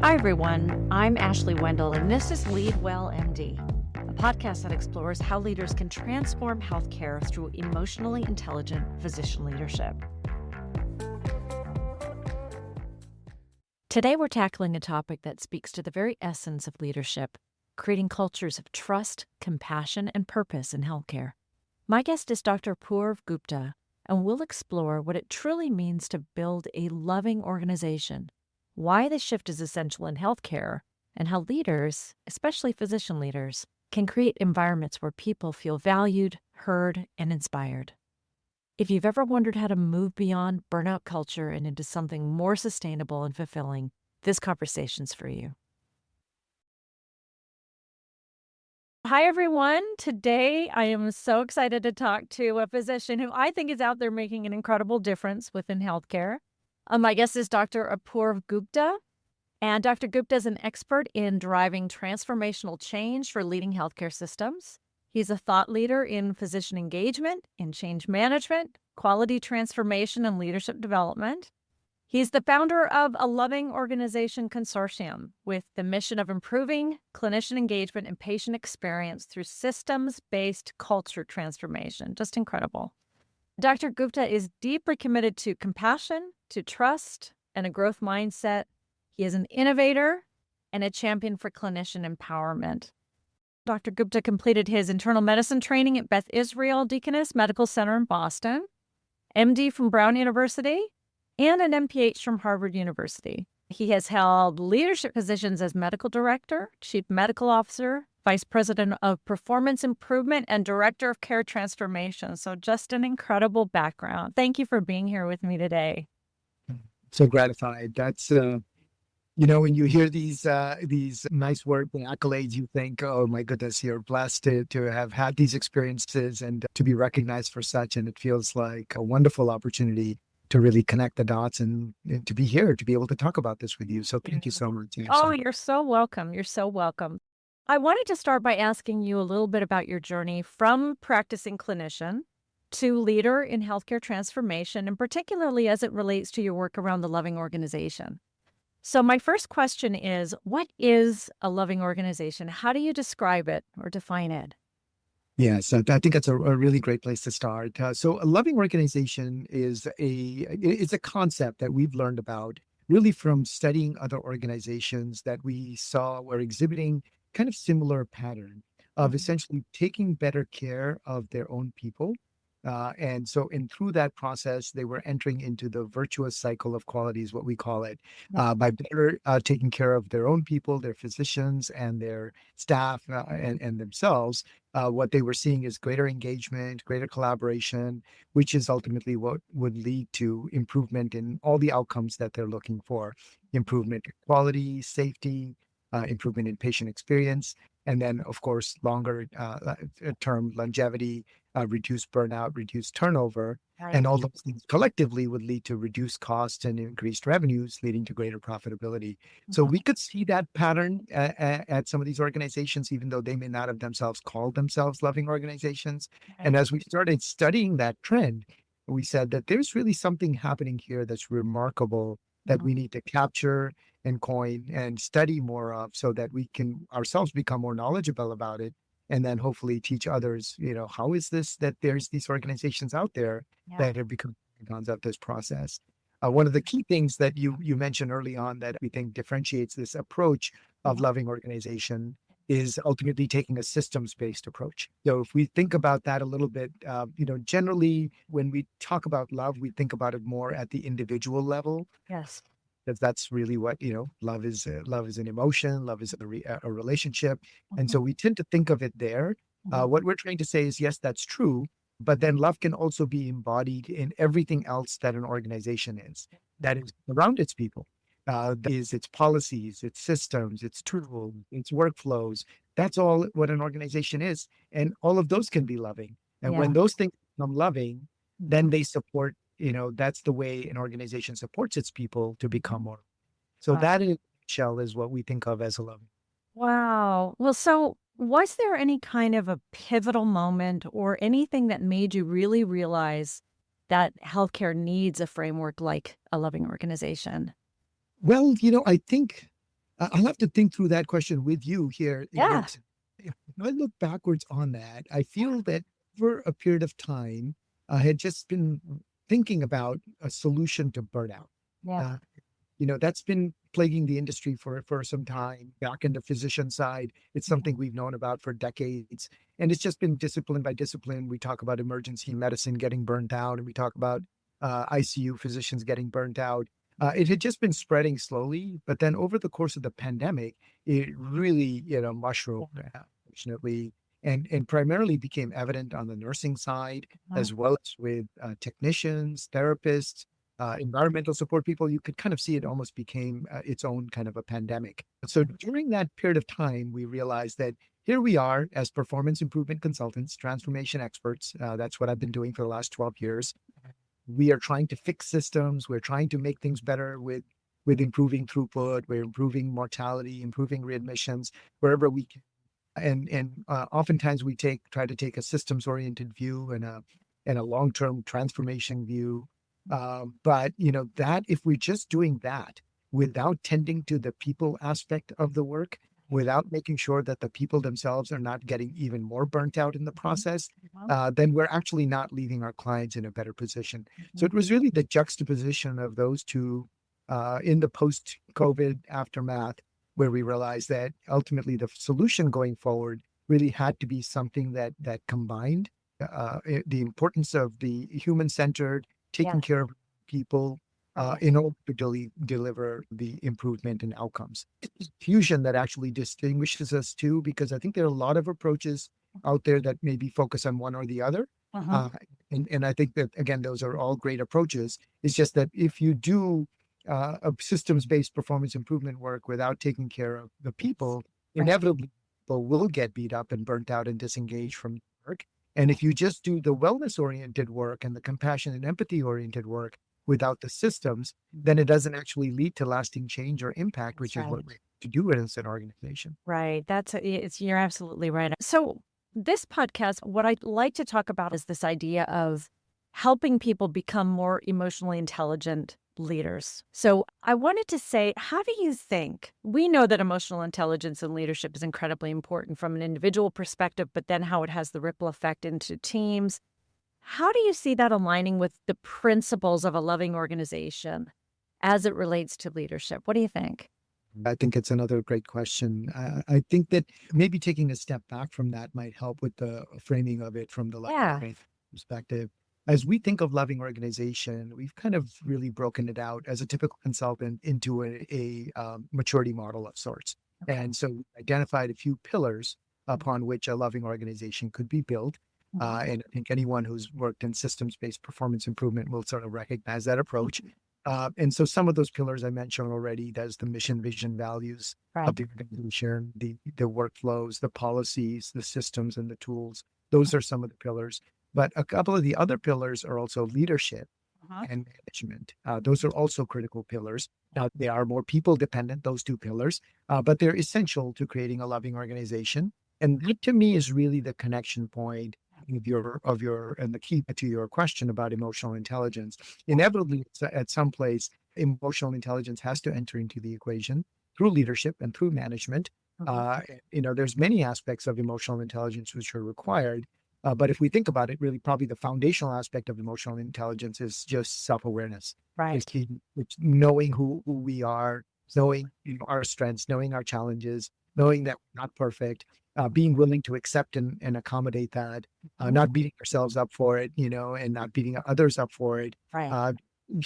Hi, everyone. I'm Ashley Wendell, and this is LeadWellMD, a podcast that explores how leaders can transform healthcare through emotionally intelligent physician leadership. Today, we're tackling a topic that speaks to the very essence of leadership, creating cultures of trust, compassion, and purpose in healthcare. My guest is Dr. Apurv Gupta, and we'll explore what it truly means to build a loving organization, why this shift is essential in healthcare, and how leaders, especially physician leaders, can create environments where people feel valued, heard, and inspired. If you've ever wondered how to move beyond burnout culture and into something more sustainable and fulfilling, this conversation's for you. Hi, everyone. Today, I am so excited to talk to a physician who I think is out there making an incredible difference within healthcare. My guest is Dr. Apurv Gupta, and Dr. Gupta is an expert in driving transformational change for leading healthcare systems. He's a thought leader in physician engagement, in change management, quality transformation, and leadership development. He's the founder of a Loving Organization Consortium with the mission of improving clinician engagement and patient experience through systems-based culture transformation. Just incredible. Dr. Gupta is deeply committed to compassion, to trust, and a growth mindset. He is an innovator and a champion for clinician empowerment. Dr. Gupta completed his internal medicine training at Beth Israel Deaconess Medical Center in Boston, MD from Brown University, and an MPH from Harvard University. He has held leadership positions as medical director, chief medical officer, vice president of performance improvement, and director of care transformation. So just an incredible background. Thank you for being here with me today. So gratified. That's when you hear these nice words and accolades, you think, oh my goodness, you're blessed to have had these experiences and to be recognized for such. And it feels like a wonderful opportunity to really connect the dots and to be here, to be able to talk about this with you. So thank you so much. Oh, you're so welcome. You're so welcome. I wanted to start by asking you a little bit about your journey from practicing clinician to leader in healthcare transformation, and particularly as it relates to your work around the Loving Organization. So my first question is, what is a loving organization? How do you describe it or define it? Yeah, so I think that's a really great place to start. So a loving organization is it's a concept that we've learned about really from studying other organizations that we saw were exhibiting kind of similar pattern of essentially taking better care of their own people. And through that process, they were entering into the virtuous cycle of quality, is what we call it, by better taking care of their own people, their physicians and their staff and themselves. What they were seeing is greater engagement, greater collaboration, which is ultimately what would lead to improvement in all the outcomes that they're looking for: improvement in quality, safety, improvement in patient experience, and then, of course, longer term longevity, reduce burnout, reduce turnover. Right. And all those things collectively would lead to reduced costs and increased revenues, leading to greater profitability. So we could see that pattern at some of these organizations, even though they may not have themselves called themselves loving organizations. And as we started studying that trend, we said that there's really something happening here that's remarkable that we need to capture and coin and study more of, so that we can ourselves become more knowledgeable about it, and then hopefully teach others, how is this that there's these organizations out there that have become icons of this process. One of the key things that you mentioned early on that we think differentiates this approach of loving organization is ultimately taking a systems-based approach. So if we think about that a little bit, generally when we talk about love, we think about it more at the individual level. Yes. Because that's really what, love is. Love is an emotion. Love is a relationship. And so we tend to think of it there. What we're trying to say is, yes, that's true. But then love can also be embodied in everything else that an organization is, that is around its people. That is its policies, its systems, its tools, its workflows. That's all what an organization is. And all of those can be loving. And when those things become loving, then they support, that's the way an organization supports its people to become more. So that in a nutshell is what we think of as a loving. Wow. Well, so was there any kind of a pivotal moment or anything that made you really realize that healthcare needs a framework like a loving organization? Well, I think I'll have to think through that question with you here. Yeah. If I look backwards on that, I feel that for a period of time, I had just been thinking about a solution to burnout. Yeah. Uh, that's been plaguing the industry for some time. Back in the physician side, it's something we've known about for decades, and it's just been discipline by discipline. We talk about emergency medicine getting burnt out, and we talk about ICU physicians getting burnt out. It had just been spreading slowly, but then over the course of the pandemic, it really, mushroomed, unfortunately, and primarily became evident on the nursing side, Uh, as well as with technicians, therapists, environmental support people. You could kind of see it almost became its own kind of a pandemic. So during that period of time, we realized that here we are as performance improvement consultants, transformation experts. That's what I've been doing for the last 12 years. We are trying to fix systems. We're trying to make things better with improving throughput. We're improving mortality, improving readmissions wherever we can. And oftentimes we try to take a systems oriented view and a long term transformation view. But that if we're just doing that without tending to the people aspect of the work, without making sure that the people themselves are not getting even more burnt out in the process, then we're actually not leaving our clients in a better position. So it was really the juxtaposition of those two in the post COVID aftermath, where we realized that ultimately the solution going forward really had to be something that combined the importance of the human centered, yeah. taking care of people Right. in order to deliver the improvement in outcomes. It's fusion that actually distinguishes us too, because I think there are a lot of approaches out there that maybe focus on one or the other. Uh-huh. Uh, and I think that, again, those are all great approaches. It's just that if you do a systems-based performance improvement work without taking care of the people, Right. inevitably people will get beat up and burnt out and disengaged from work. And if you just do the wellness-oriented work and the compassion and empathy-oriented work without the systems, then it doesn't actually lead to lasting change or impact, That's which is right. what we to do it as an organization. Right. You're absolutely right. So, this podcast, what I'd like to talk about is this idea of helping people become more emotionally intelligent leaders. So, I wanted to say, how do you think we know that emotional intelligence and leadership is incredibly important from an individual perspective, but then how it has the ripple effect into teams? How do you see that aligning with the principles of a loving organization as it relates to leadership? What do you think? I think it's another great question. I think that maybe taking a step back from that might help with the framing of it from the loving Yeah. organization perspective. As we think of loving organization, we've kind of really broken it out as a typical consultant into a maturity model of sorts. Okay. And so we identified a few pillars upon which a loving organization could be built. And I think anyone who's worked in systems-based performance improvement will sort of recognize that approach. And so some of those pillars I mentioned already, there's the mission, vision, values Right. of the organization, the workflows, the policies, the systems, and the tools. Those are some of the pillars. But a couple of the other pillars are also leadership Uh-huh. and management. Those are also critical pillars. Now, they are more people dependent, those two pillars, but they're essential to creating a loving organization. And that to me is really the connection point and the key to your question about emotional intelligence. Inevitably, at some place, emotional intelligence has to enter into the equation through leadership and through management. Uh-huh. There's many aspects of emotional intelligence which are required. But if we think about it, really, probably the foundational aspect of emotional intelligence is just self-awareness. Right. It's knowing who we are, knowing our strengths, knowing our challenges, knowing that we're not perfect, being willing to accept and accommodate that, not beating ourselves up for it, and not beating others up for it. Right. Uh,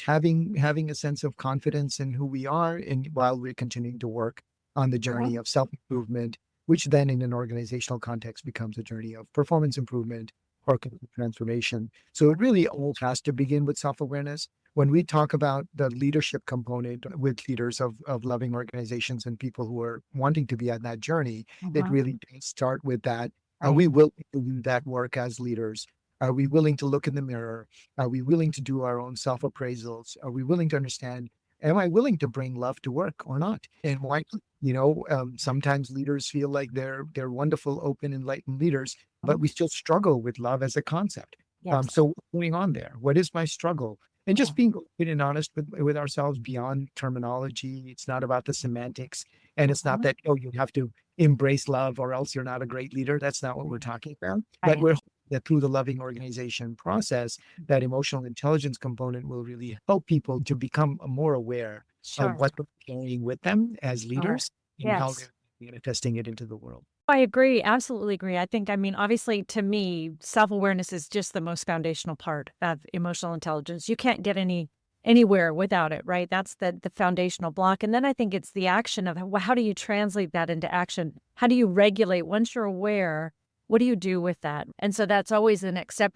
having a sense of confidence in who we are, and while we're continuing to work on the journey of self-improvement, which then in an organizational context becomes a journey of performance improvement or transformation. So it really all has to begin with self-awareness. When we talk about the leadership component with leaders of loving organizations and people who are wanting to be on that journey, it Uh-huh. really does start with that. Are Right. we willing to do that work as leaders? Are we willing to look in the mirror? Are we willing to do our own self-appraisals? Are we willing to understand, am I willing to bring love to work or not? And why, sometimes leaders feel like they're wonderful, open, enlightened leaders, but we still struggle with love as a concept. Yes. So what's going on there? What is my struggle? and just being open and honest with ourselves beyond terminology. It's not about the semantics, and it's not that, oh, you have to embrace love or else you're not a great leader. That's not what we're talking about. But Right. we're hoping that through the loving organization process, that emotional intelligence component will really help people to become more aware of Sure. what we're carrying with them as Sure. leaders and how Yes. they're manifesting it into the world. I agree, absolutely agree. I think, I mean, obviously, to me, self-awareness is just the most foundational part of emotional intelligence. You can't get anywhere without it, right? That's the foundational block. And then I think it's the action of how do you translate that into action? How do you regulate once you're aware? What do you do with that? And so that's always the next step.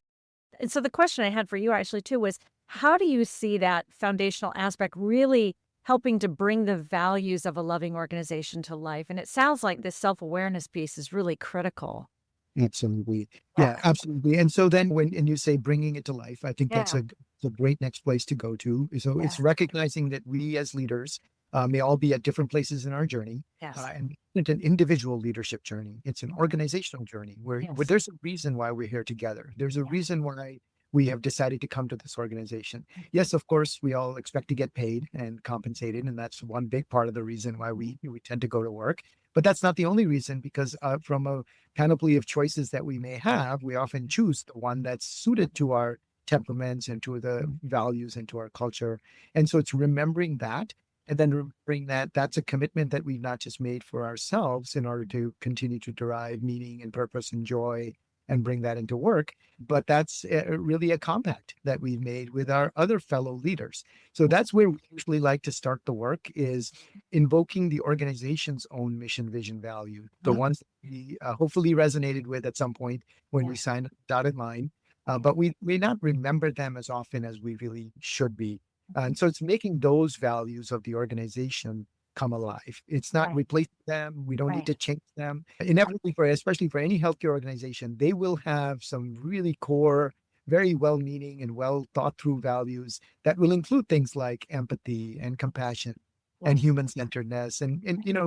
And so the question I had for you actually too was, how do you see that foundational aspect really helping to bring the values of a loving organization to life? And it sounds like this self-awareness piece is really critical. Absolutely. Yeah. Yeah, absolutely. And so then and you say bringing it to life, I think that's Yeah. a great next place to go to. So it's Yes. recognizing that we as leaders may all be at different places in our journey. Yes. And it's an individual leadership journey. It's an Mhm. organizational journey where Yes. there's a reason why we're here together. There's a Yeah. reason why we have decided to come to this organization. Yes, of course, we all expect to get paid and compensated. And that's one big part of the reason why we tend to go to work. But that's not the only reason, because from a panoply of choices that we may have, we often choose the one that's suited to our temperaments and to the values and to our culture. And so it's remembering that, and then remembering that that's a commitment that we've not just made for ourselves in order to continue to derive meaning and purpose and joy and bring that into work, but that's really a compact that we've made with our other fellow leaders. So that's where we usually like to start the work, is invoking the organization's own mission, vision, value, the ones that we hopefully resonated with at some point when we Yes. signed a dotted line, but we may not remember them as often as we really should be. And so it's making those values of the organization come alive. It's not Right. replacing them. We don't need Right. to change them. Inevitably, especially for any healthcare organization, they will have some really core, very well-meaning and well thought through values that will include things like empathy and compassion and Yes. human-centeredness and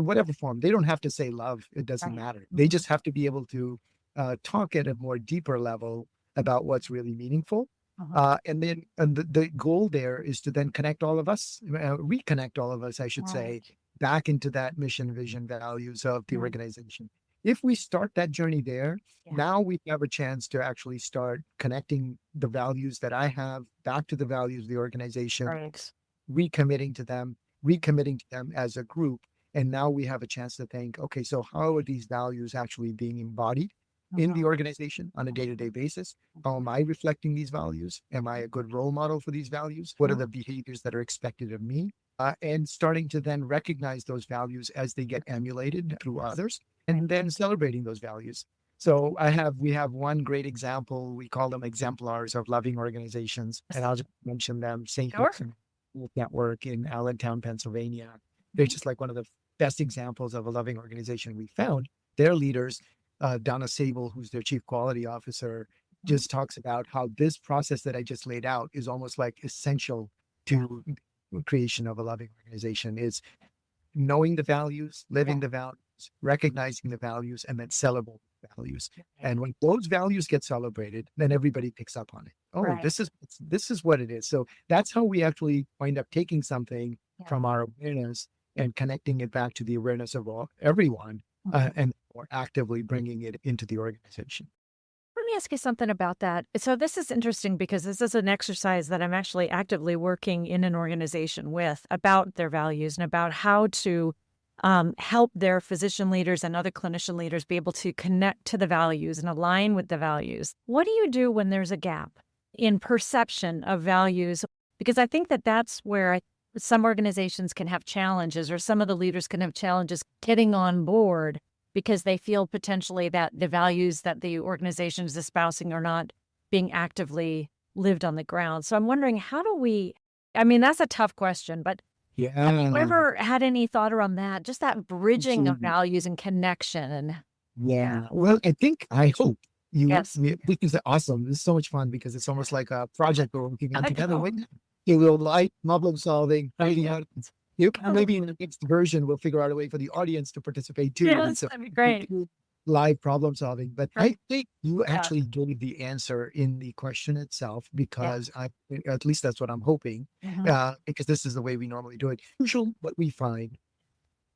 whatever form. They don't have to say love. It doesn't Right. matter. They just have to be able to talk at a more deeper level about what's really meaningful. Uh-huh. And the goal there is to then connect all of us, reconnect all of us, I should say, Right. back into that mission, vision, values of the Right. organization. If we start that journey there, Yeah. now we have a chance to actually start connecting the values that I have back to the values of the organization, Right. recommitting to them, recommitting to them as a group. And now we have a chance to think, okay, so how are these values actually being embodied in Uh-huh. the organization on a day-to-day basis? How am I reflecting these values? Am I a good role model for these values? What are the behaviors that are expected of me? And starting to then recognize those values as they get emulated through others, and then celebrating those values. So we have one great example. We call them exemplars of loving organizations, and I'll just mention them. St. Sure. Luke's Network in Allentown, Pennsylvania. They're just like one of the best examples of a loving organization we found. Their leaders, Donna Sable, who's their chief quality officer, just talks about how this process that I just laid out is almost like essential to the creation of a loving organization, is knowing the values, living the values, recognizing the values, and then celebrating the values. And when those values get celebrated, then everybody picks up on it. Oh, Right. this is what it is. So that's how we actually wind up taking something Yeah. from our awareness and connecting it back to the awareness of everyone, and more actively bringing it into the organization. Let me ask you something about that. So this is interesting because this is an exercise that I'm actually actively working in an organization with about their values and about how to help their physician leaders and other clinician leaders be able to connect to the values and align with the values. What do you do when there's a gap in perception of values? Because I think that that's where some organizations can have challenges, or some of the leaders can have challenges getting on board because they feel potentially that the values that the organization is espousing are not being actively lived on the ground. So I'm wondering, I mean, that's a tough question, but have you Yeah, ever had any thought around that? Just that bridging of absolutely. values and connection and Yeah. Well, I hope yes. this is awesome. This is so much fun because it's almost like a project we're working on I together. know. You will like problem solving, finding out. Maybe in the next version, we'll figure out a way for the audience to participate too. And Yes, so that'd be great. live problem solving. But I Right. think you Yeah. actually gave the answer in the question itself, Yeah. because at least that's what I'm hoping, Mhm. because this is the way we normally do it. Usually, what we find,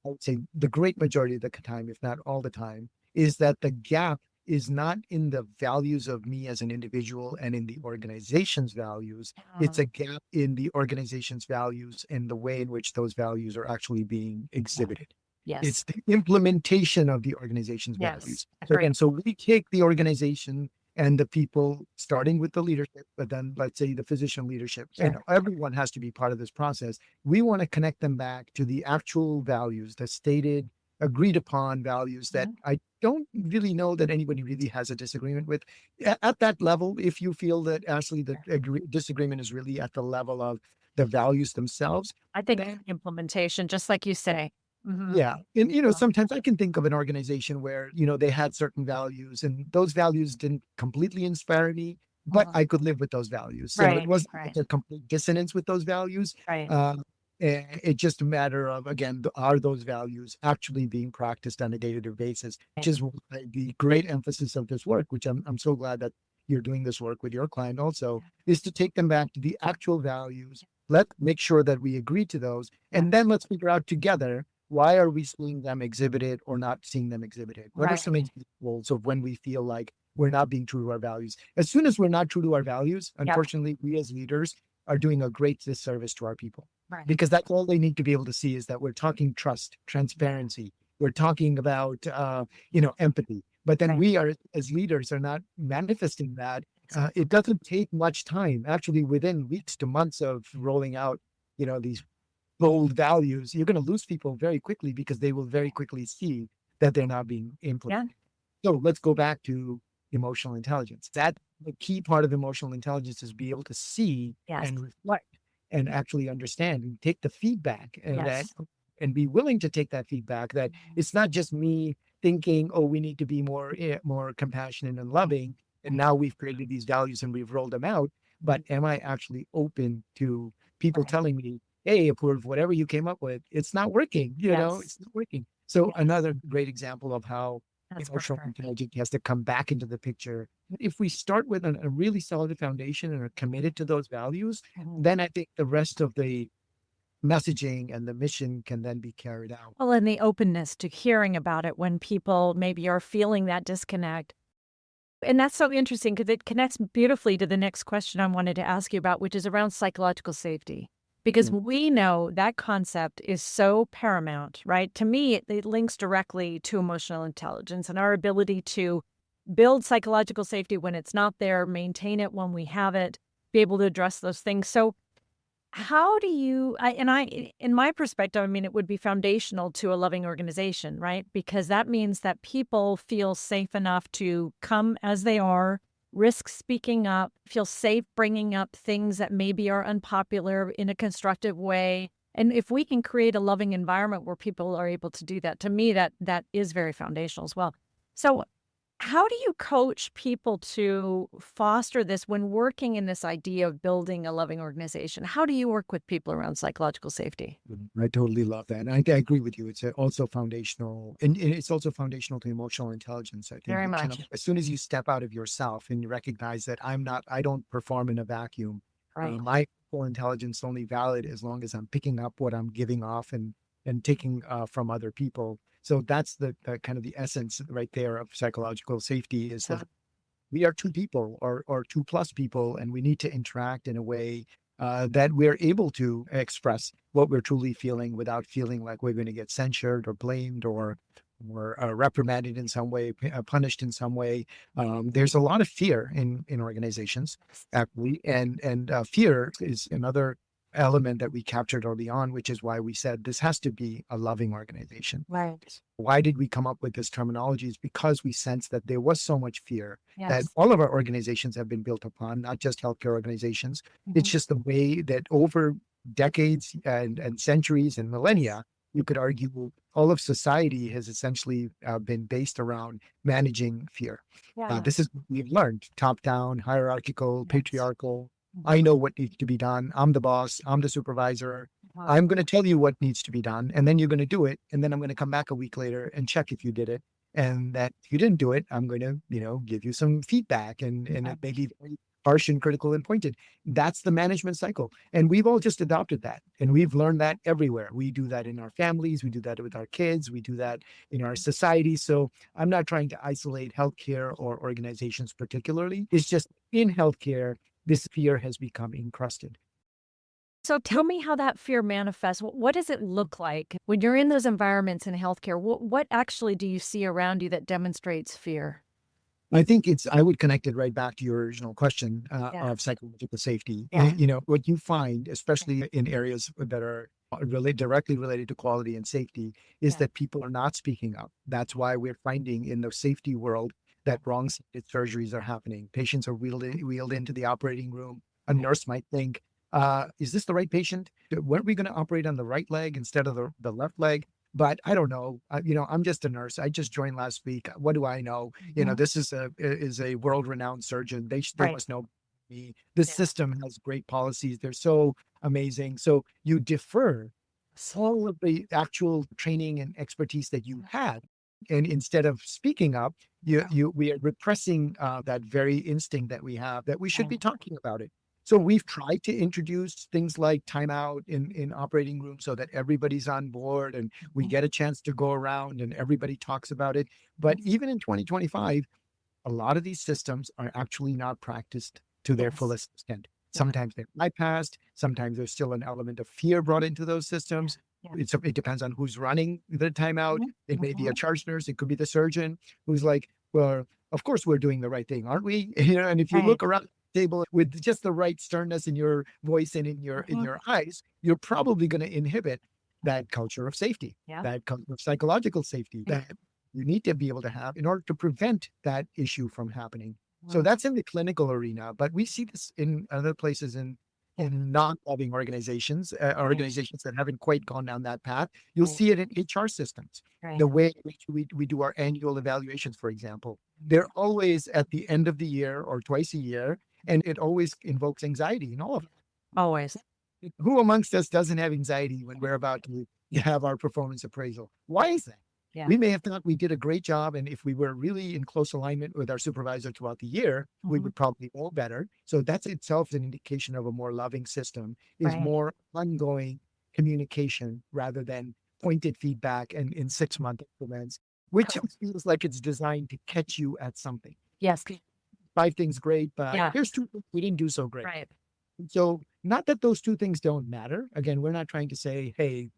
I would say the great majority of the time, if not all the time, is that the gap is not in the values of me as an individual and in the organization's values. It's Mm. a gap in the organization's values and the way in which those values are actually being Yeah. exhibited. Yes. It's the implementation of the organization's Yes. values. So Agree. again, so we take the organization and the people, starting with the leadership, but then let's say the physician leadership, and Sure. everyone has to be part of this process. We want to connect them back to the actual values, the stated, agreed upon values that Mhm. I don't really know that anybody really has a disagreement with. At that level, if you feel that actually the disagreement is really at the level of the values themselves, I think then implementation, just like you say. Mhm. yeah. And, Uh, sometimes I can think of an organization where, they had certain values and those values didn't completely inspire me, but mhm. I could live with those values. So it Right. wasn't Right. like a complete dissonance with those values. Right. Uh, it's just a matter of, again, are those values actually being practiced on a day-to-day basis, which Right. is the great emphasis of this work, which I'm so glad that you're doing this work with your client also, is to take them back to the actual values. Let's make sure that we agree to those, Yeah. and then let's figure out together, why are we seeing them exhibited or not seeing them exhibited? What are Right. some examples of when we feel like we're not being true to our values? As soon as we're not true to our values, Yep. unfortunately, we as leaders are doing a great disservice to our people, Right. because that's all they need to be able to see, is that we're talking trust, transparency. We're talking about, empathy. But then Right. we are, as leaders, are not manifesting that. Exactly. It doesn't take much time. Actually, within weeks to months of rolling out, these bold values, you're going to lose people very quickly, because they will very quickly see that they're not being Yeah. implemented. So let's go back to emotional intelligence. That the key part of emotional intelligence is be able to see Yes. and reflect and actually understand and take the feedback, and that, Yes. and be willing to take that feedback, that it's not just me thinking, oh, we need to be more compassionate and loving, and now we've created these values and we've rolled them out, but am I actually open to people Right. telling me, hey, Apurv, whatever you came up with, it's not working, Yes. it's not working. So Yes. another great example of how That's for emotional sure. intelligence has to come back into the picture. If we start with a really solid foundation and are committed to those values, Mhm. then I think the rest of the messaging and the mission can then be carried out. Well, and the openness to hearing about it when people maybe are feeling that disconnect. And that's so interesting because it connects beautifully to the next question I wanted to ask you about, which is around psychological safety. Because Mm. we know that concept is so paramount, right? To me, it links directly to emotional intelligence and our ability to build psychological safety when it's not there, maintain it when we have it, be able to address those things. So, how do you in my perspective, I mean, it would be foundational to a loving organization, right? Because that means that people feel safe enough to come as they are, risk speaking up, feel safe bringing up things that maybe are unpopular in a constructive way. And if we can create a loving environment where people are able to do that, to me, that is very foundational as well. So how do you coach people to foster this when working in this idea of building a loving organization? How do you work with people around psychological safety? I totally love that. And I agree with you. It's also foundational, and it's also foundational to emotional intelligence. I think Very you kind of, much. as soon as you step out of yourself and you recognize that I don't perform in a vacuum. Right. My full intelligence is only valid as long as I'm picking up what I'm giving off and taking from other people. So that's the kind of the essence right there of psychological safety, is So that we are two people, or two plus people, and we need to interact in a way that we're able to express what we're truly feeling without feeling like we're going to get censured or blamed, or reprimanded in some way, punished in some way. There's a lot of fear in organizations, actually, and fear is another element that we captured early on, which is why we said this has to be a loving organization. right. Why did we come up with this terminology? Is because we sensed that there was so much fear that Yes. all of our organizations have been built upon, not just healthcare organizations. It's Mhm. just the way that over decades and centuries and millennia, you could argue all of society has essentially been based around managing fear. Yeah. This is what we've learned: top down, hierarchical, Yes. patriarchal. I Mhm. know what needs to be done. I'm the boss. I'm the supervisor. Uh, I'm going to tell you what needs to be done, and then you're going to do it. And then I'm going to come back a week later and check if you did it. And that if you didn't do it, I'm going to, give you some feedback and Okay. it may be very harsh and critical and pointed. That's the management cycle. And we've all just adopted that. And we've learned that everywhere. We do that in our families. We do that with our kids. We do that in our society. So I'm not trying to isolate healthcare or organizations particularly. It's just in healthcare, this fear has become encrusted. So tell me how that fear manifests. What does it look like when you're in those environments in healthcare? What actually do you see around you that demonstrates fear? I think I would connect it right back to your original question Yeah. of psychological safety. Yeah. What you find, especially in areas that are directly related to quality and safety, is Yeah. that people are not speaking up. That's why we're finding in the safety world that wrong-sided surgeries are happening. Patients are wheeled into the operating room. A nurse might think, is this the right patient? Weren't we going to operate on the right leg instead of the left leg? But I don't know. I'm just a nurse. I just joined last week. What do I know? Mhm. This is a world-renowned surgeon. They Right. must know me. This Yeah. system has great policies. They're so amazing. So you defer all of the actual training and expertise that you had. And instead of speaking up, we are repressing that very instinct that we have that we should Right. be talking about it. So we've tried to introduce things like timeout in operating rooms so that everybody's on board and we get a chance to go around and everybody talks about it. But even in 2025, a lot of these systems are actually not practiced to their Yes. fullest extent. Yeah. Sometimes they're bypassed. Sometimes there's still an element of fear brought into those Yeah. systems. Yeah. It depends on who's running the timeout. Mhm. It may be a Mhm. charge nurse. It could be the surgeon who's like, well, of course we're doing the right thing, aren't we? And if you Right. look around the table with just the right sternness in your voice and in Mhm. your eyes, you're probably going to inhibit that culture of safety, Yeah. that culture of psychological safety, that you need to be able to have in order to prevent that issue from happening. So Mhm. that's in the clinical arena, but we see this in other places Yeah. in non-loving organizations, Right. organizations that haven't quite gone down that path. You'll Right. see it in HR systems. Right. The way in which we do our annual evaluations, for example, they're always at the end of the year or twice a year, and it always invokes anxiety in all of us. Always. Who amongst us doesn't have anxiety when we're about to have our performance appraisal? Why is that? Yeah. We may have thought we did a great job. And if we were really in close alignment with our supervisor throughout the year, we Mhm. would probably know better. So that's itself an indication of a more loving system, is Right. more ongoing communication rather than pointed feedback and in 6-month increments, which Correct. feels like it's designed to catch you at something. Yes. 5 things great, but Yeah. here's 2 things we didn't do so great. Right. So not that those 2 things don't matter. Again, we're not trying to say, hey,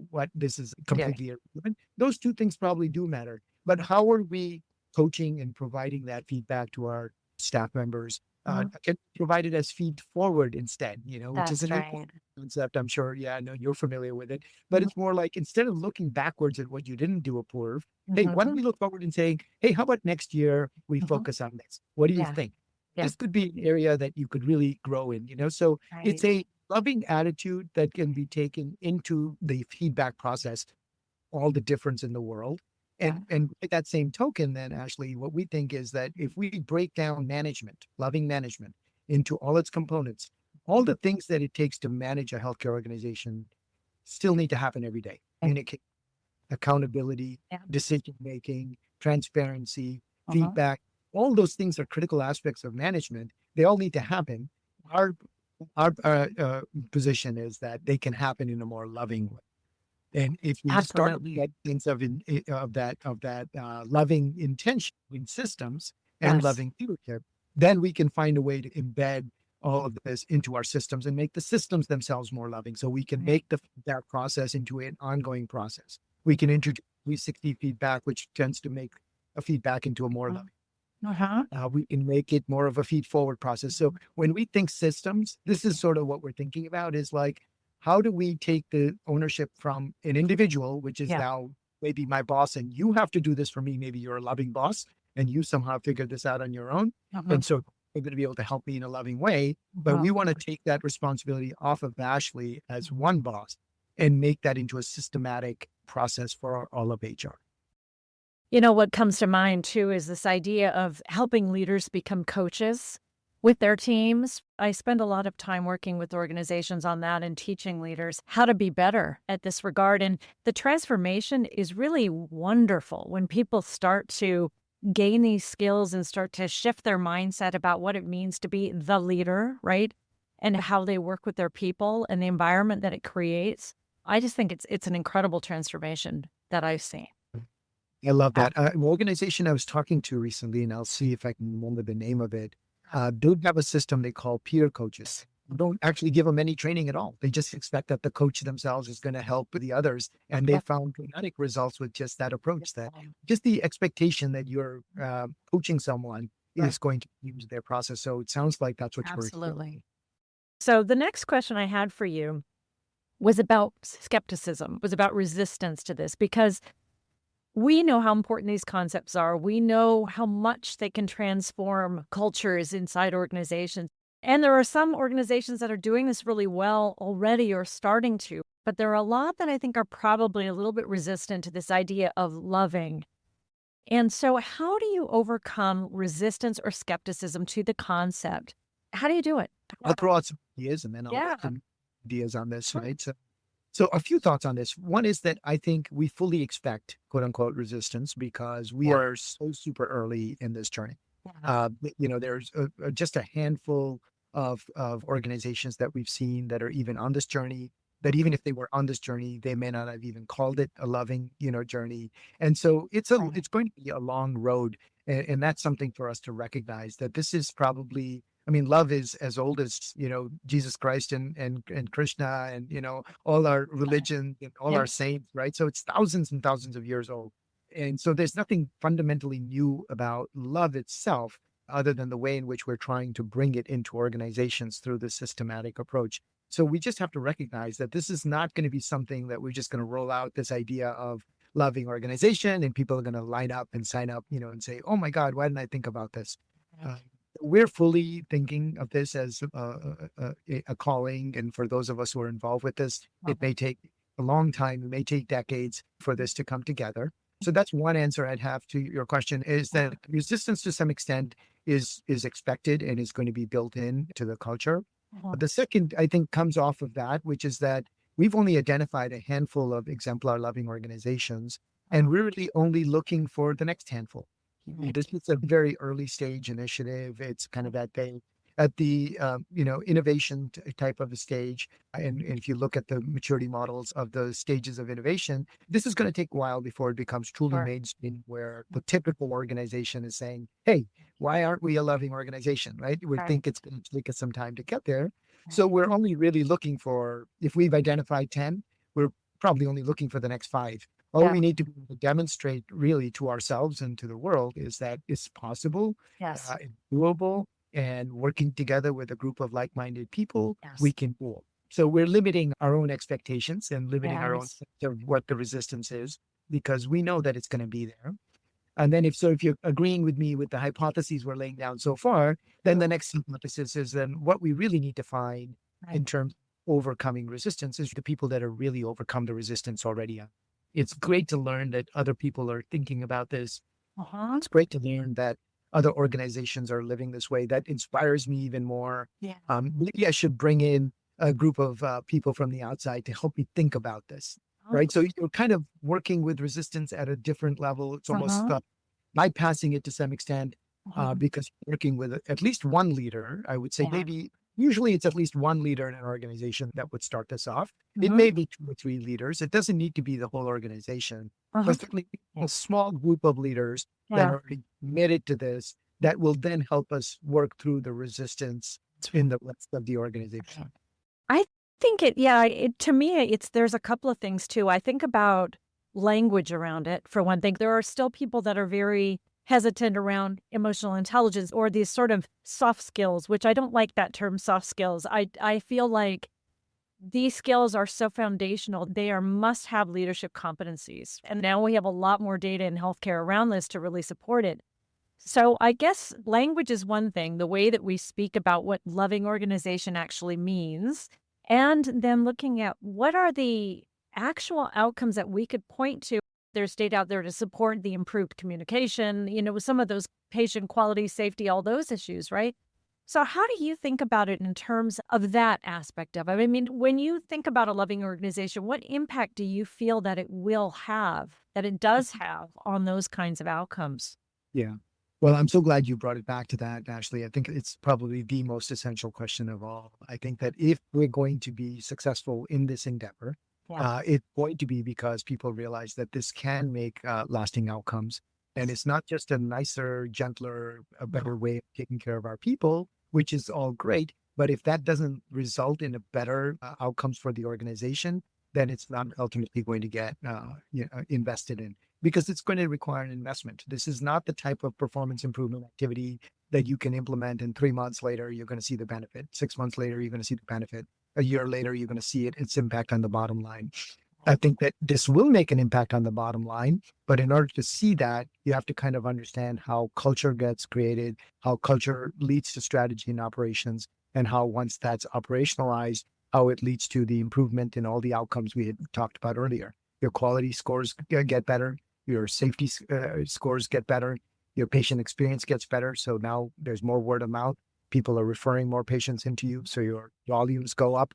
what, this is Yeah. completely irrelevant. Those 2 things probably do matter. But how are we coaching and providing that feedback to our staff members? Mhm. Can provide it as feed forward instead, which is That's a new right. concept. I'm sure, yeah, I know you're familiar with it. But Mhm. it's more like instead of looking backwards at what you didn't do, Apurv, hey, why don't Mhm. we look forward and say, hey, how about next year we Mhm. focus on this? What do you Yeah. think? Yeah. This could be an area that you could really grow in. So it's Right. a loving attitude that can be taken into the feedback process, all the difference in the world. Yeah. And by that same token, then Ashley, what we think is that if we break down management, loving management, into all its components, all the things that it takes to manage a healthcare organization still need to happen every day. Right. Communicate, accountability, Yeah. decision making, transparency, Mhm. feedback. All those things are critical aspects of management. They all need to happen. Our our position is that they can happen in a more loving way. And if we start to Absolutely. get things of that loving intention in systems and Yes. loving leadership, then we can find a way to embed all of this into our systems and make the systems themselves more loving. So we can Right. make that process into an ongoing process. We can introduce 360 feedback, which tends to make a feedback into a more Mhm. loving. Uh-huh. We can make it more of a feed forward process. So when we think systems, this is sort of what we're thinking about is like, how do we take the ownership from an individual, which is Yeah. now maybe my boss, and you have to do this for me. Maybe you're a loving boss and you somehow figured this out on your own. Mhm. And so you're going to be able to help me in a loving way. But Mhm. we want to take that responsibility off of Ashley as one boss and make that into a systematic process for all of HR. What comes to mind too is this idea of helping leaders become coaches. with their teams. I spend a lot of time working with organizations on that and teaching leaders how to be better at this regard. And the transformation is really wonderful when people start to gain these skills and start to shift their mindset about what it means to be the leader, right? And how they work with their people and the environment that it creates. I just think it's an incredible transformation that I've seen. I love that. An organization I was talking to recently, and I'll see if I can remember the name of it, do have a system they call peer coaches. Don't actually give them any training at all. They just expect that the coach themselves is going to help the others. And they found dramatic results with just that approach, that just the expectation that you're coaching someone is going to use their process. So it sounds like that's what you're. Absolutely. So the next question I had for you was about skepticism, was about resistance to this, because we know how important these concepts are. We know how much they can transform cultures inside organizations. And there are some organizations that are doing this really well already or starting to, but there are a lot that I think are probably a little bit resistant to this idea of loving. And so how do you overcome resistance or skepticism to the concept? How do you do it? I'll throw out some ideas and then I'll Yeah. put some ideas on this, right? So a few thoughts on this. One is that I think we fully expect quote unquote resistance because we are so super early in this journey. There's just a handful of organizations that we've seen that are even on this journey, that even if they were on this journey, they may not have even called it a loving, journey. And so it's going to be a long road. And that's something for us to recognize that this is probably, I mean, love is as old as, Jesus Christ and Krishna and, all our religion and all our saints, right? So it's thousands and thousands of years old. And so there's nothing fundamentally new about love itself, other than the way in which we're trying to bring it into organizations through the systematic approach. So we just have to recognize that this is not going to be something that we're just going to roll out this idea of loving organization and people are going to line up and sign up, and say, oh my God, why didn't I think about this? We're fully thinking of this as a calling. And for those of us who are involved with this, it may take a long time. It may take decades for this to come together. So that's one answer I'd have to your question, is that resistance to some extent is expected and is going to be built in to the culture. But the second, I think, comes off of that, which is that we've only identified a handful of exemplar loving organizations, and we're really only looking for the next handful. This is a very early stage initiative. It's kind of at the innovation type of a stage. And if you look at the maturity models of the stages of innovation, this is going to take a while before it becomes truly mainstream, where the typical organization is saying, hey, why aren't we a loving organization, right? We think it's going to take us some time to get there. So we're only really looking for, if we've identified 10, we're probably only looking for the next 5. All we need to demonstrate really to ourselves and to the world is that it's possible, it's doable, and working together with a group of like-minded people, we can do it. So we're limiting our own expectations and limiting our own sense of what the resistance is, because we know that it's going to be there. And then if you're agreeing with me with the hypotheses we're laying down so far, then the next hypothesis is then what we really need to find in terms of overcoming resistance is the people that are really overcome the resistance already. It's great to learn that other people are thinking about this. It's great to learn that other organizations are living this way. That inspires me even more. Maybe I should bring in a group of people from the outside to help me think about this. Right. So you're kind of working with resistance at a different level. It's almost bypassing it to some extent because you're working with at least one leader. I would say maybe usually it's at least one leader in an organization that would start this off. It may be 2 or 3 leaders. It doesn't need to be the whole organization, but certainly a small group of leaders that are committed to this that will then help us work through the resistance in the rest of the organization. I think to me, there's a couple of things too. I think about language around it. For one thing, there are still people that are very hesitant around emotional intelligence or these sort of soft skills, which I don't like that term, soft skills. I feel like these skills are so foundational. They are must-have leadership competencies. And now we have a lot more data in healthcare around this to really support it. So I guess language is one thing, the way that we speak about what loving organization actually means, and then looking at what are the actual outcomes that we could point to. There's data out there to support the improved communication, with some of those patient quality, safety, all those issues, right? So, how do you think about it in terms of that aspect of it? I mean, when you think about a loving organization, what impact do you feel that it will have, that it does have on those kinds of outcomes? Yeah. Well, I'm so glad you brought it back to that, Ashley. I think it's probably the most essential question of all. I think that if we're going to be successful in this endeavor, Yeah. it's going to be because people realize that this can make lasting outcomes. And it's not just a nicer, gentler, a better way of taking care of our people, which is all great. But if that doesn't result in a better outcomes for the organization, then it's not ultimately going to get invested in because it's going to require an investment. This is not the type of performance improvement activity that you can implement and 3 months later, you're going to see the benefit. 6 months later, you're going to see the benefit. A year later, you're going to see its impact on the bottom line. I think that this will make an impact on the bottom line, but in order to see that, you have to kind of understand how culture gets created, how culture leads to strategy and operations, and how once that's operationalized, how it leads to the improvement in all the outcomes we had talked about earlier. Your quality scores get better, your safety scores get better, your patient experience gets better. So now there's more word of mouth. People are referring more patients into you, so your volumes go up.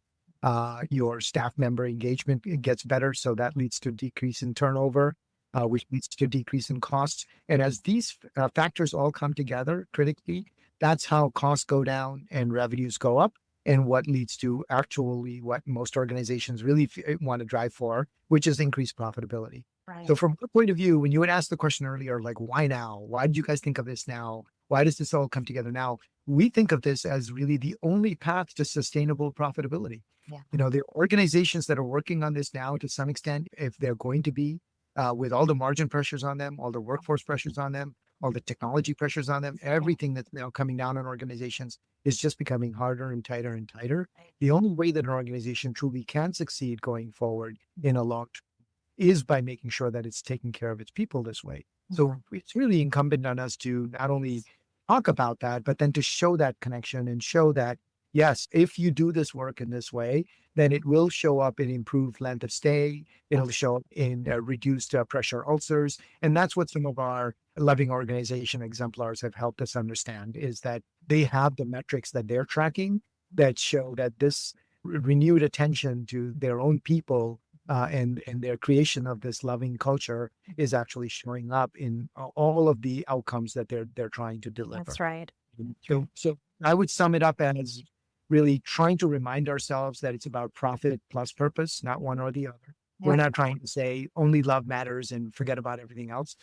Your staff member engagement gets better, so that leads to decrease in turnover, which leads to decrease in costs. And as these factors all come together critically, that's how costs go down and revenues go up, and what leads to actually what most organizations really want to drive for, which is increased profitability. So Right. from the point of view, when you had asked the question earlier, like, why now? Why did you guys think of this now? Why does this all come together now? We think of this as really the only path to sustainable profitability. Yeah. The organizations that are working on this now, to some extent, if they're going to be with all the margin pressures on them, all the workforce pressures on them, all the technology pressures on them, everything that's now coming down on organizations is just becoming harder and tighter and tighter. The only way that an organization truly can succeed going forward in a long term is by making sure that it's taking care of its people this way. So it's really incumbent on us to not only talk about that, but then to show that connection and show that, yes, if you do this work in this way, then it will show up in improved length of stay. It'll show up in reduced pressure ulcers. And that's what some of our loving organization exemplars have helped us understand is that they have the metrics that they're tracking that show that this renewed attention to their own people and their creation of this loving culture is actually showing up in all of the outcomes that they're trying to deliver. That's right. So I would sum it up as really trying to remind ourselves that it's about profit plus purpose, not one or the other. We're Yeah. not trying to say only love matters and forget about everything else.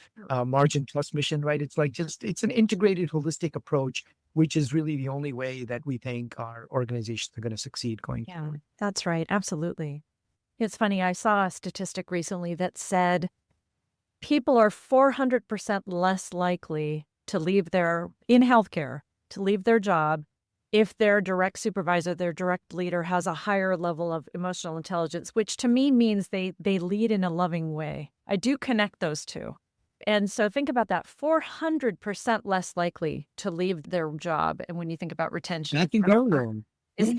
Margin plus mission, right? It's like it's an integrated, holistic approach, which is really the only way that we think our organizations are going to succeed going Yeah. forward. That's right. Absolutely. It's funny. I saw a statistic recently that said people are 400% less likely to leave in healthcare, to leave their job if their direct supervisor, their direct leader has a higher level of emotional intelligence, which to me means they lead in a loving way. I do connect those two. And so think about that, 400% less likely to leave their job. And when you think about retention, That can go wrong. is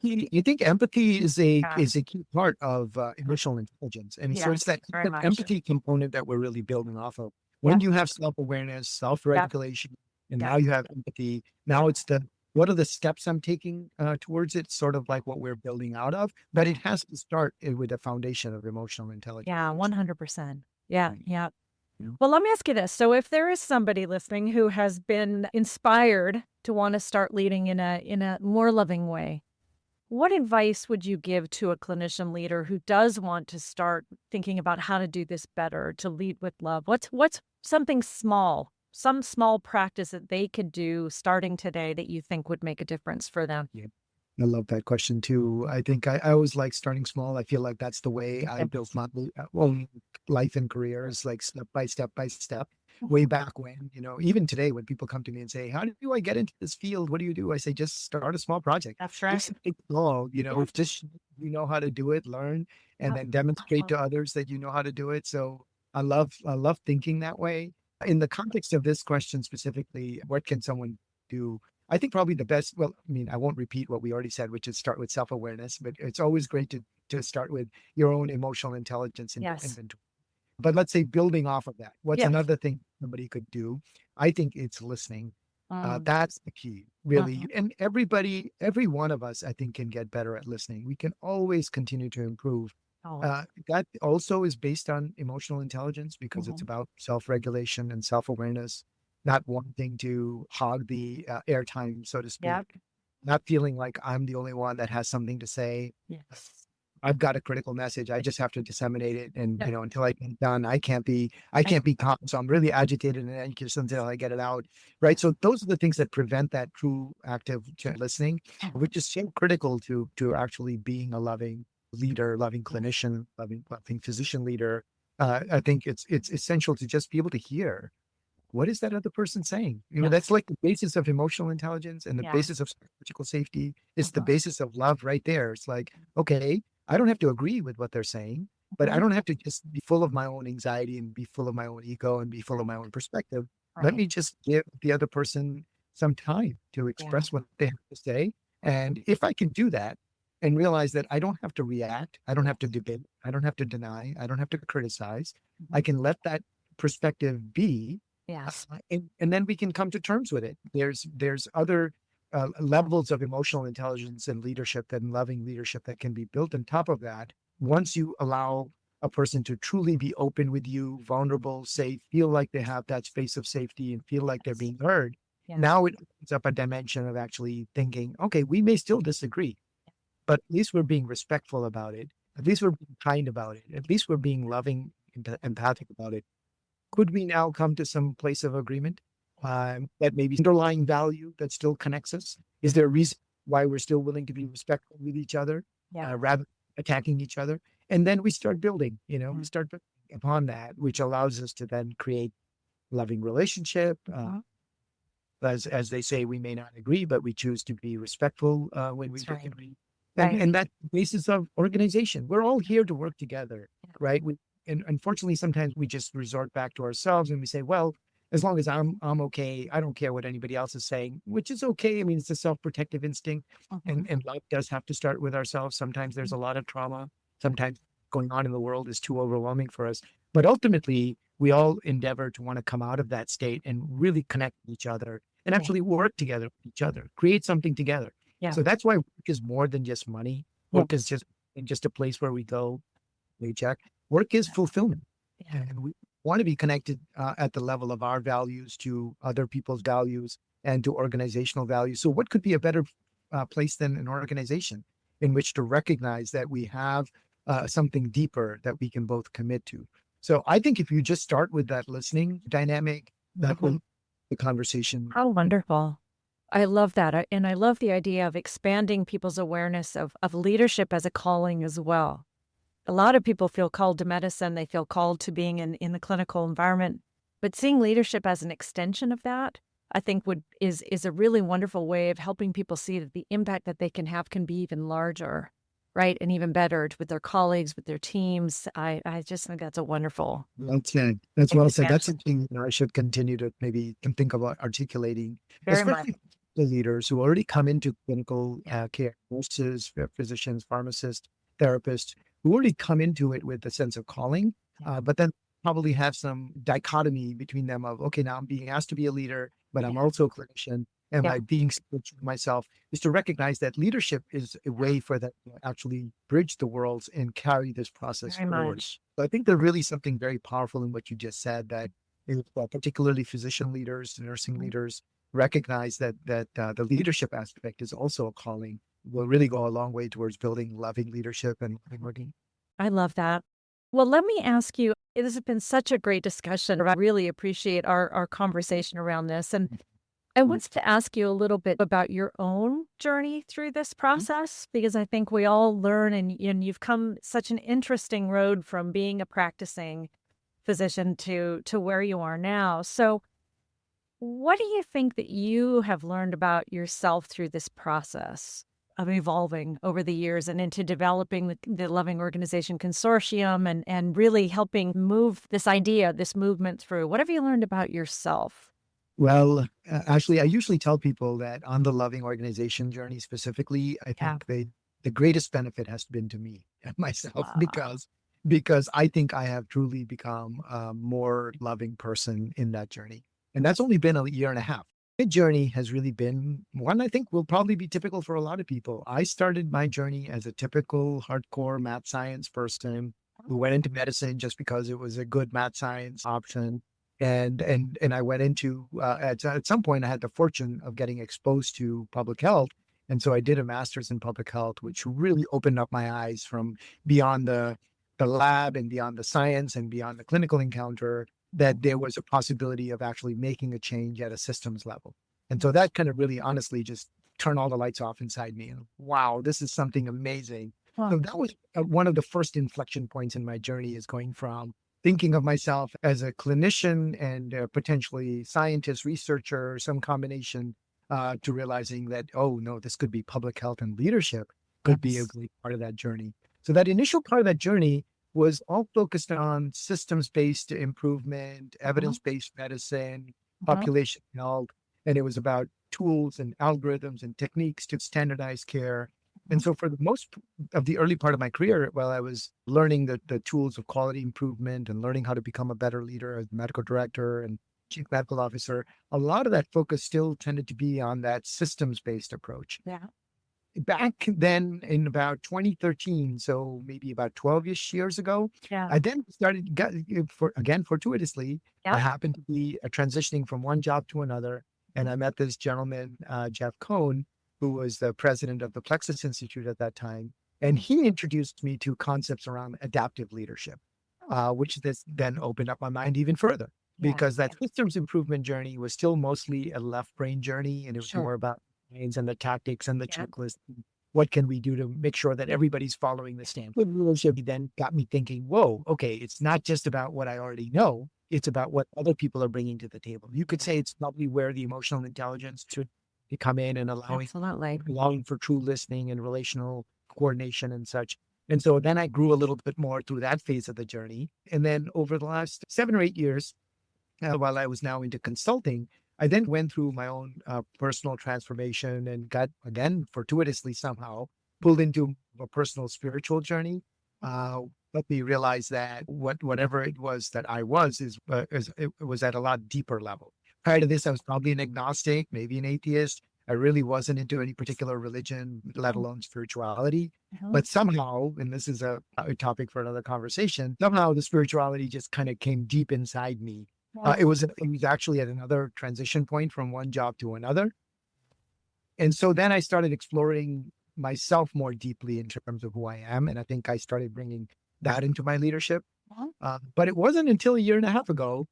You think empathy is a yeah, is a key part of emotional intelligence, and so it's yes, that very much. empathy component that we're really building off of. Yeah, When you have self-awareness, yeah, self-regulation, and yeah, now you have empathy, now it's the what are the steps I'm taking towards it? Sort of like what we're building out of, but it has to start with a foundation of emotional intelligence. yeah, 100%. Yeah, Right. yeah. You know? Well, let me ask you this. So if there is somebody listening who has been inspired to want to start leading in a more loving way, what advice would you give to a clinician leader who does want to start thinking about how to do this better, to lead with love? What's something small, some small practice that they could do starting today that you think would make a difference for them? Yeah. I love that question too. I think I always like starting small. I feel like that's the way I Yep. built my own life and career is like step by step by step. Way Mhm. back when, even today, when people come to me and say, "How do I get into this field? What do you do?" I say, "Just start a small project. That's Do right. something small. Yeah. If just you know how to do it, learn, and Yep. then demonstrate to others that you know how to do it." So I love thinking that way. In the context of this question specifically, what can someone do? I think probably the best, well, I mean, I won't repeat what we already said, which is start with self-awareness, but it's always great to start with your own emotional intelligence Yes. inventory. But let's say building off of that, what's Yes. another thing somebody could do? I think it's listening. Mm. That's the key, really. Mhm. And every one of us, I think, can get better at listening. We can always continue to improve. Oh, That also is based on emotional intelligence because it's mhm. about self-regulation and self-awareness, not wanting to hog the airtime, so to speak, Yep. not feeling like I'm the only one that has something to say. Yes. I've got a critical message. I just have to disseminate it. And, Yep. until I get it done, I Right. can't be calm. So I'm really agitated and anxious until I get it out. Right. So those are the things that prevent that true active listening, Mhm. which is so critical to actually being a loving leader, loving Yes. clinician, loving physician leader. I think it's essential to just be able to hear what is that other person saying? That's Yes. like the basis of emotional intelligence and the Yeah. basis of psychological safety. It's the Mhm. basis of love right there. It's like, okay, I don't have to agree with what they're saying, but I Mhm. don't have to just be full of my own anxiety and be full of my own ego and be full of my own perspective. Let Right. me just give the other person some time to Yeah. express what they have to say. And if I can do that and realize that I don't have to react, I don't have to Yes. debate, I don't have to deny, I don't have to criticize, I Mhm. can let that perspective be, Yes. and then we can come to terms with it. There's other levels of emotional intelligence and leadership and loving leadership that can be built on top of that. Once you allow a person to truly be open with you, vulnerable, safe, feel like they have that space of safety and feel like they're Yes. being heard, Yeah. now it opens up a dimension of actually thinking, okay, we may still disagree, but at least we're being respectful about it. At least we're being kind about it. At least we're being loving, empathic about it. Could we now come to some place of agreement that maybe underlying value that still connects us? Is there a reason why we're still willing to be respectful with each other Yeah. rather than attacking each other? And then we start building, we Mhm. start building upon that, which allows us to then create loving relationship. Mhm. As they say, we may not agree, but we choose to be respectful when we That's right. disagree. And Right. and that basis of organization. We're all here to work together, Yeah. right? And unfortunately, sometimes we just resort back to ourselves and we say, well, as long as I'm okay, I don't care what anybody else is saying, which is okay. I mean, it's a self-protective instinct. And Mhm. and life does have to start with ourselves. Sometimes there's a lot of trauma. Sometimes going on in the world is too overwhelming for us. But ultimately, we all endeavor to want to come out of that state and really connect with each other and Yeah. actually work together with each other, create something together. Yeah. So that's why work is more than just money. Yeah. Work is just a place where we go, paycheck. Work is fulfillment. Yeah. And we want to be connected at the level of our values to other people's values and to organizational values. So, what could be a better place than an organization in which to recognize that we have something deeper that we can both commit to? So, I think if you just start with that listening dynamic, that Mhm. will the conversation. How wonderful. I love that. And I love the idea of expanding people's awareness of leadership as a calling as well. A lot of people feel called to medicine, they feel called to being in the clinical environment, but seeing leadership as an extension of that, I think is a really wonderful way of helping people see that the impact that they can have can be even larger, right? And even better with their colleagues, with their teams. I just think that's a wonderful Well said. That's well said. That's expansion. something I should continue to maybe think about articulating, Very much. especially the leaders who already come into clinical Yeah. care, nurses, physicians, pharmacists, therapists, who already come into it with a sense of calling, Yeah. but then probably have some dichotomy between them of, okay, now I'm being asked to be a leader, but I'm Yeah. also a clinician. Am Yeah. I being spiritual myself? Is to recognize that leadership is a way for them to actually bridge the worlds and carry this process Very forward. much. So I think there's really something very powerful in what you just said that if, particularly physician leaders, nursing Mhm. leaders, recognize that the leadership aspect is also a calling will really go a long way towards building loving leadership and loving working. I love that. Well, let me ask you, this has been such a great discussion. I really appreciate our conversation around this. And I want to ask you a little bit about your own journey through this process, because I think we all learn and you've come such an interesting road from being a practicing physician to where you are now. So what do you think that you have learned about yourself through this process of evolving over the years and into developing the Loving Organization Consortium and really helping move this idea, this movement through? What have you learned about yourself? Well, actually, I usually tell people that on the loving organization journey specifically, I Yeah. think the greatest benefit has been to me myself Wow. because I think I have truly become a more loving person in that journey. And that's only been a year and a half. My journey has really been one I think will probably be typical for a lot of people. I started my journey as a typical hardcore math science person who went into medicine just because it was a good math science option. And I went into at some point I had the fortune of getting exposed to public health. And so I did a master's in public health, which really opened up my eyes from beyond the lab and beyond the science and beyond the clinical encounter, that there was a possibility of actually making a change at a systems level. And so that kind of really honestly just turned all the lights off inside me. And wow, this is something amazing. Wow. So that was one of the first inflection points in my journey, is going from thinking of myself as a clinician and potentially scientist, researcher, some combination, to realizing that, oh no, this could be public health and leadership could be a Yes. great part of that journey. So that initial part of that journey was all focused on systems-based improvement, Uh-huh. evidence-based medicine, Uh-huh. population health, and it was about tools and algorithms and techniques to standardize care. And Uh-huh. so for the most of the early part of my career, while I was learning the tools of quality improvement and learning how to become a better leader as medical director and chief medical officer, a lot of that focus still tended to be on that systems-based approach. Yeah. Back then in about 2013, so maybe about 12-ish years ago, Yeah. I then started, again, fortuitously, I Yep. happened to be transitioning from one job to another. And I met this gentleman, Jeff Cohn, who was the president of the Plexus Institute at that time. And he introduced me to concepts around adaptive leadership, Oh, which this then opened up my mind even further, yeah. because that systems improvement journey was still mostly a left brain journey. And it was Sure. more about and the tactics and the Yep. checklist. What can we do to make sure that everybody's following the standard? Good leadership then got me thinking, whoa, okay, it's not just about what I already know, it's about what other people are bringing to the table. You could say it's probably where the emotional intelligence should come in, and Absolutely. allowing for true listening and relational coordination and such. And so then I grew a little bit more through that phase of the journey. And then over the last 7 or 8 years, while I was now into consulting, I then went through my own personal transformation and got, again, fortuitously somehow pulled into a personal spiritual journey. Let me realize that whatever it was that I was it was at a lot deeper level. Prior to this, I was probably an agnostic, maybe an atheist. I really wasn't into any particular religion, let alone spirituality. Mhm. But somehow, and this is a topic for another conversation, somehow the spirituality just kind of came deep inside me. Yeah. It was actually at another transition point from one job to another. And so then I started exploring myself more deeply in terms of who I am. And I think I started bringing that into my leadership. Mhm. But it wasn't until a year and a half ago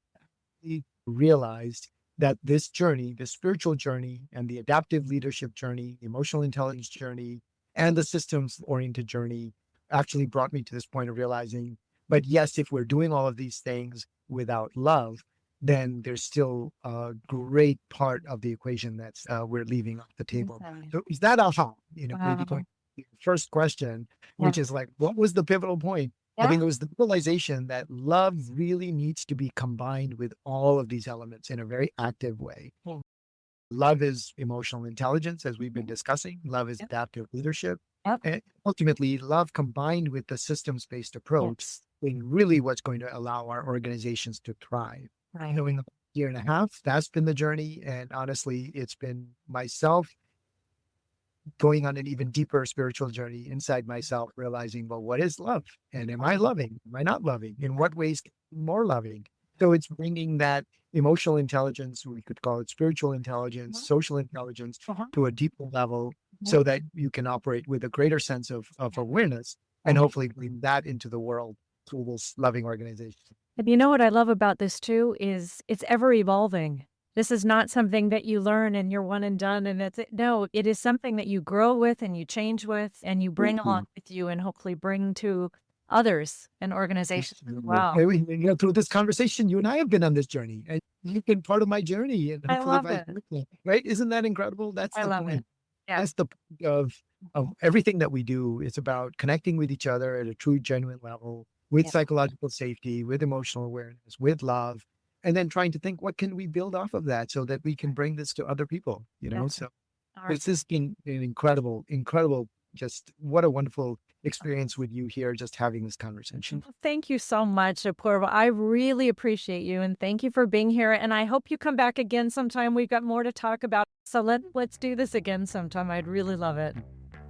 I realized that this journey, the spiritual journey and the adaptive leadership journey, the emotional intelligence journey, and the systems oriented journey actually brought me to this point of realizing, but yes, if we're doing all of these things without love, then there's still a great part of the equation that's we're leaving off the table. Amazing. So is that aha? Maybe going Wow. to your first question, Yeah. which is like, what was the pivotal point? I Yeah. think it was the realization that love really needs to be combined with all of these elements in a very active way. Yeah. Love is emotional intelligence, as we've been Mhm. discussing. Love is Yep. adaptive leadership. Yep. And ultimately, love combined with the systems based approach Yes. is really what's going to allow our organizations to thrive. Right. In the year and a half, that's been the journey. And honestly, it's been myself going on an even deeper spiritual journey inside myself, realizing, well, what is love? And am I loving? Am I not loving? In what ways can I be more loving? So it's bringing that emotional intelligence, we could call it spiritual intelligence, Mhm. social intelligence, Uh-huh. to a deeper level Mhm. so that you can operate with a greater sense of awareness and Right. hopefully bring that into the world through this loving organization. And you know what I love about this too is it's ever evolving. This is not something that you learn and you're one and done and that's it. No, it is something that you grow with and you change with and you bring along with you and hopefully bring to others and organizations as well. Hey, through this conversation, you and I have been on this journey, and you've been part of my journey, and I hopefully, love it. right? Isn't that incredible? That's I the love it. point. Yeah. That's the point of everything that we do. It's about connecting with each other at a true, genuine level, with Yeah. psychological safety, with emotional awareness, with love, and then trying to think, what can we build off of that so that we can bring this to other people? That's So all right. this has been an incredible, incredible. Just what a wonderful experience with you here, just having this conversation. Thank you so much, Apurva. I really appreciate you, and thank you for being here. And I hope you come back again sometime. We've got more to talk about. So let's do this again sometime. I'd really love it.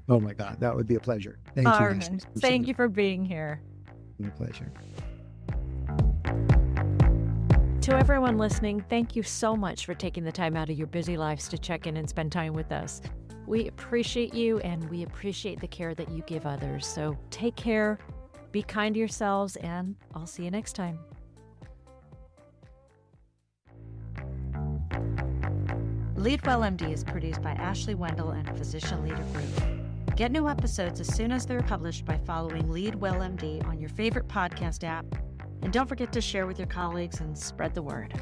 Oh my God, that would be a pleasure. Thank All you. right. Thank you for being here. A pleasure. To everyone listening, thank you so much for taking the time out of your busy lives to check in and spend time with us. We appreciate you, and we appreciate the care that you give others. So take care, be kind to yourselves, and I'll see you next time. LeadWellMD is produced by Ashley Wendell and Physician Leader Group. Get new episodes as soon as they're published by following LeadWellMD on your favorite podcast app. And don't forget to share with your colleagues and spread the word.